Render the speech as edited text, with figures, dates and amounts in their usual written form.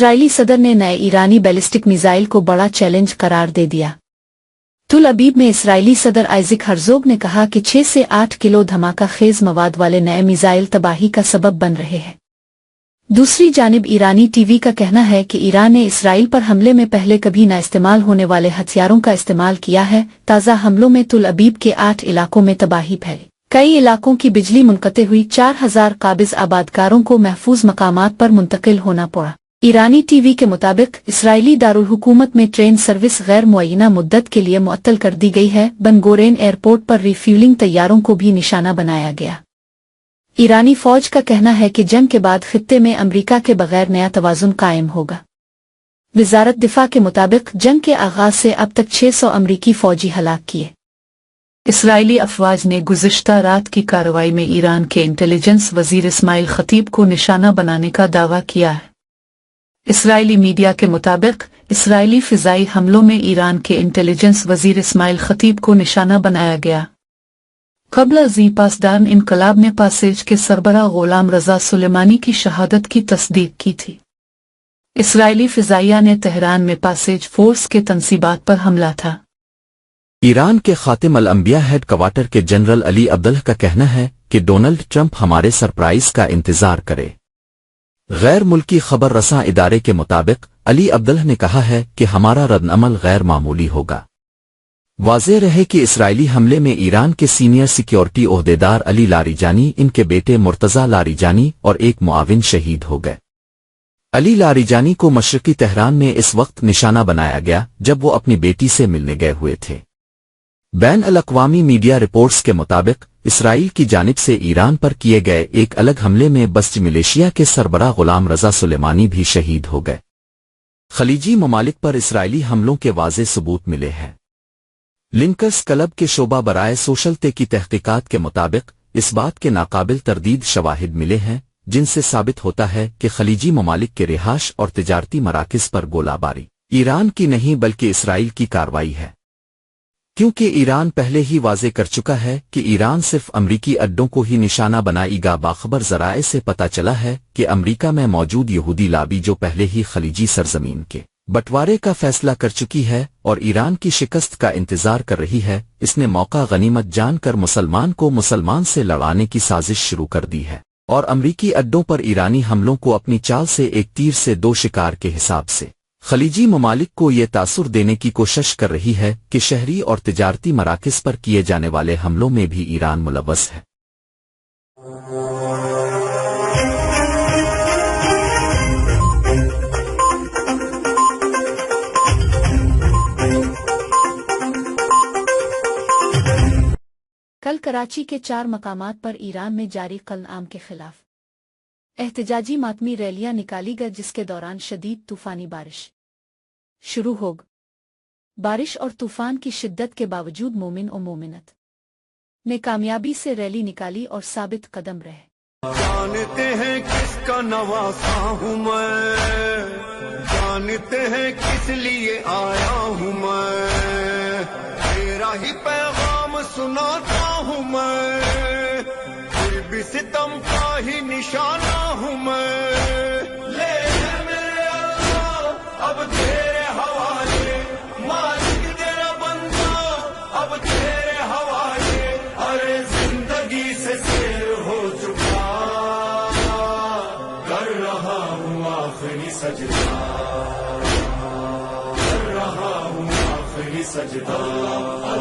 اسرائیلی صدر نے نئے ایرانی بیلسٹک میزائل کو بڑا چیلنج قرار دے دیا۔ تل ابیب میں اسرائیلی صدر آئزک ہرزوگ نے کہا کہ 6 سے 8 کلو دھماکہ خیز مواد والے نئے میزائل تباہی کا سبب بن رہے ہیں۔ دوسری جانب ایرانی ٹی وی کا کہنا ہے کہ ایران نے اسرائیل پر حملے میں پہلے کبھی نہ استعمال ہونے والے ہتھیاروں کا استعمال کیا ہے۔ تازہ حملوں میں تل ابیب کے 8 علاقوں میں تباہی پھیلی، کئی علاقوں کی بجلی منقطع ہوئی، 4000 قابض آبادکاروں کو محفوظ مقامات پر منتقل ہونا پڑا۔ ایرانی ٹی وی کے مطابق اسرائیلی دارالحکومت میں ٹرین سروس غیر معینہ مدت کے لیے معطل کر دی گئی ہے۔ بن گورین ایئرپورٹ پر ری فیولنگ طیاروں کو بھی نشانہ بنایا گیا۔ ایرانی فوج کا کہنا ہے کہ جنگ کے بعد خطے میں امریکہ کے بغیر نیا توازن قائم ہوگا۔ وزارت دفاع کے مطابق جنگ کے آغاز سے اب تک 600 امریکی فوجی ہلاک کیے۔ اسرائیلی افواج نے گزشتہ رات کی کارروائی میں ایران کے انٹیلیجنس وزیر اسماعیل خطیب کو نشانہ بنانے کا دعویٰ کیا ہے۔ اسرائیلی میڈیا کے مطابق اسرائیلی فضائی حملوں میں ایران کے انٹیلیجنس وزیر اسماعیل خطیب کو نشانہ بنایا گیا۔ قبل ازیں پاسداران انقلاب نے پاسیج کے سربراہ غلام رضا سلیمانی کی شہادت کی تصدیق کی تھی۔ اسرائیلی فضائیہ نے تہران میں پاسیج فورس کے تنصیبات پر حملہ تھا۔ ایران کے خاتم الانبیاء ہیڈ کوارٹر کے جنرل علی عبداللہ کا کہنا ہے کہ ڈونلڈ ٹرمپ ہمارے سرپرائز کا انتظار کرے۔ غیر ملکی خبر رساں ادارے کے مطابق علی عبداللہ نے کہا ہے کہ ہمارا ردعمل غیر معمولی ہوگا۔ واضح رہے کہ اسرائیلی حملے میں ایران کے سینئر سیکیورٹی عہدیدار علی لاریجانی، ان کے بیٹے مرتضی لاریجانی اور ایک معاون شہید ہو گئے۔ علی لاریجانی کو مشرقی تہران میں اس وقت نشانہ بنایا گیا جب وہ اپنی بیٹی سے ملنے گئے ہوئے تھے۔ بین الاقوامی میڈیا رپورٹس کے مطابق اسرائیل کی جانب سے ایران پر کیے گئے ایک الگ حملے میں بسج ملیشیا کے سربراہ غلام رضا سلیمانی بھی شہید ہو گئے۔ خلیجی ممالک پر اسرائیلی حملوں کے واضح ثبوت ملے ہیں۔ لنکرز کلب کے شعبہ برائے سوشل تے کی تحقیقات کے مطابق اس بات کے ناقابل تردید شواہد ملے ہیں جن سے ثابت ہوتا ہے کہ خلیجی ممالک کے رہائش اور تجارتی مراکز پر گولہ باری ایران کی نہیں بلکہ اسرائیل کی کارروائی ہے، کیونکہ ایران پہلے ہی واضح کر چکا ہے کہ ایران صرف امریکی اڈوں کو ہی نشانہ بنائے گا۔ باخبر ذرائع سے پتہ چلا ہے کہ امریکہ میں موجود یہودی لابی جو پہلے ہی خلیجی سرزمین کے بٹوارے کا فیصلہ کر چکی ہے اور ایران کی شکست کا انتظار کر رہی ہے، اس نے موقع غنیمت جان کر مسلمان سے لڑانے کی سازش شروع کر دی ہے اور امریکی اڈوں پر ایرانی حملوں کو اپنی چال سے ایک تیر سے دو شکار کے حساب سے خلیجی ممالک کو یہ تاثر دینے کی کوشش کر رہی ہے کہ شہری اور تجارتی مراکز پر کیے جانے والے حملوں میں بھی ایران ملوث ہے۔ کل کراچی کے 4 مقامات پر ایران میں جاری قتل عام کے خلاف احتجاجی ماتمی ریلیاں نکالی گئی، جس کے دوران شدید طوفانی بارش شروع ہو گئی۔ بارش اور طوفان کی شدت کے باوجود مومن و مومنت نے کامیابی سے ریلی نکالی اور ثابت قدم رہے۔ جانتے ہیں کس کا نواسا ہوں میں، جانتے ہیں کس لیے آیا ہوں میں، تیرا ہی پیغام سناتا ہوں میں، پھر بھی ستم کا ہی نشانہ ہوں میں۔ لے میرے اللہ اب تیرے حوالے، مالک تیرا بندہ اب تیرے حوالے، ارے زندگی سے سیر ہو چکا، کر رہا ہوں آخری سجدہ، کر رہا ہوں آخری سجدہ۔